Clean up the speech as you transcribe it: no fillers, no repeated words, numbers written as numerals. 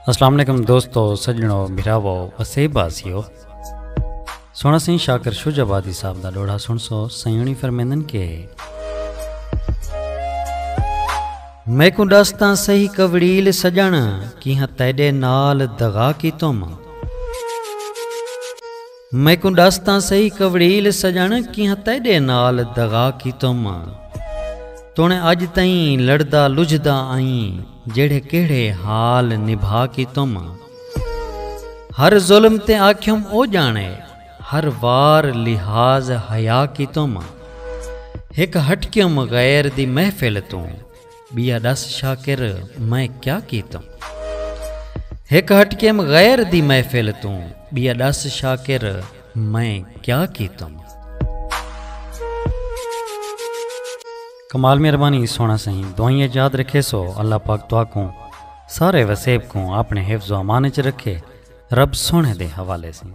अस्सलाम वालेकुम दोस्तों, सजनों, भिरावो, वसेबासियो। सोना सिंह शाकर शुजाबादी साहब दा लोड़ा सुन सो सयूनी फरमेंदन के मैं को दस्तां सही कवड़ील सजण कि हाँ तेरे नाल दगा की तुम। मैं को दस्तां सही कवड़ील सजण कि हाँ तेरे नाल दगा की तुम। तूने अज तई लड़दा लुझदा आई जेड़े केड़े हाल निभा की तुम। हर जुल्म ते आख्युम ओ जाने हर वार लिहाज हया की तुम। एक हटक्युम गैर दी महफिल तू बिया दस शाकिर मैं क्या की तुम। एक हटक्युम गैर दी महफिल तू बिया दस शाकिर मैं क्या की तुम। कमाल मेहरबानी सोना सही दुआएं याद रखे सो अल्लाह पाक दुआ को सारे वसेब को अपने हिफ्ज़ व अमान च रखे। रब सोने दे हवाले से।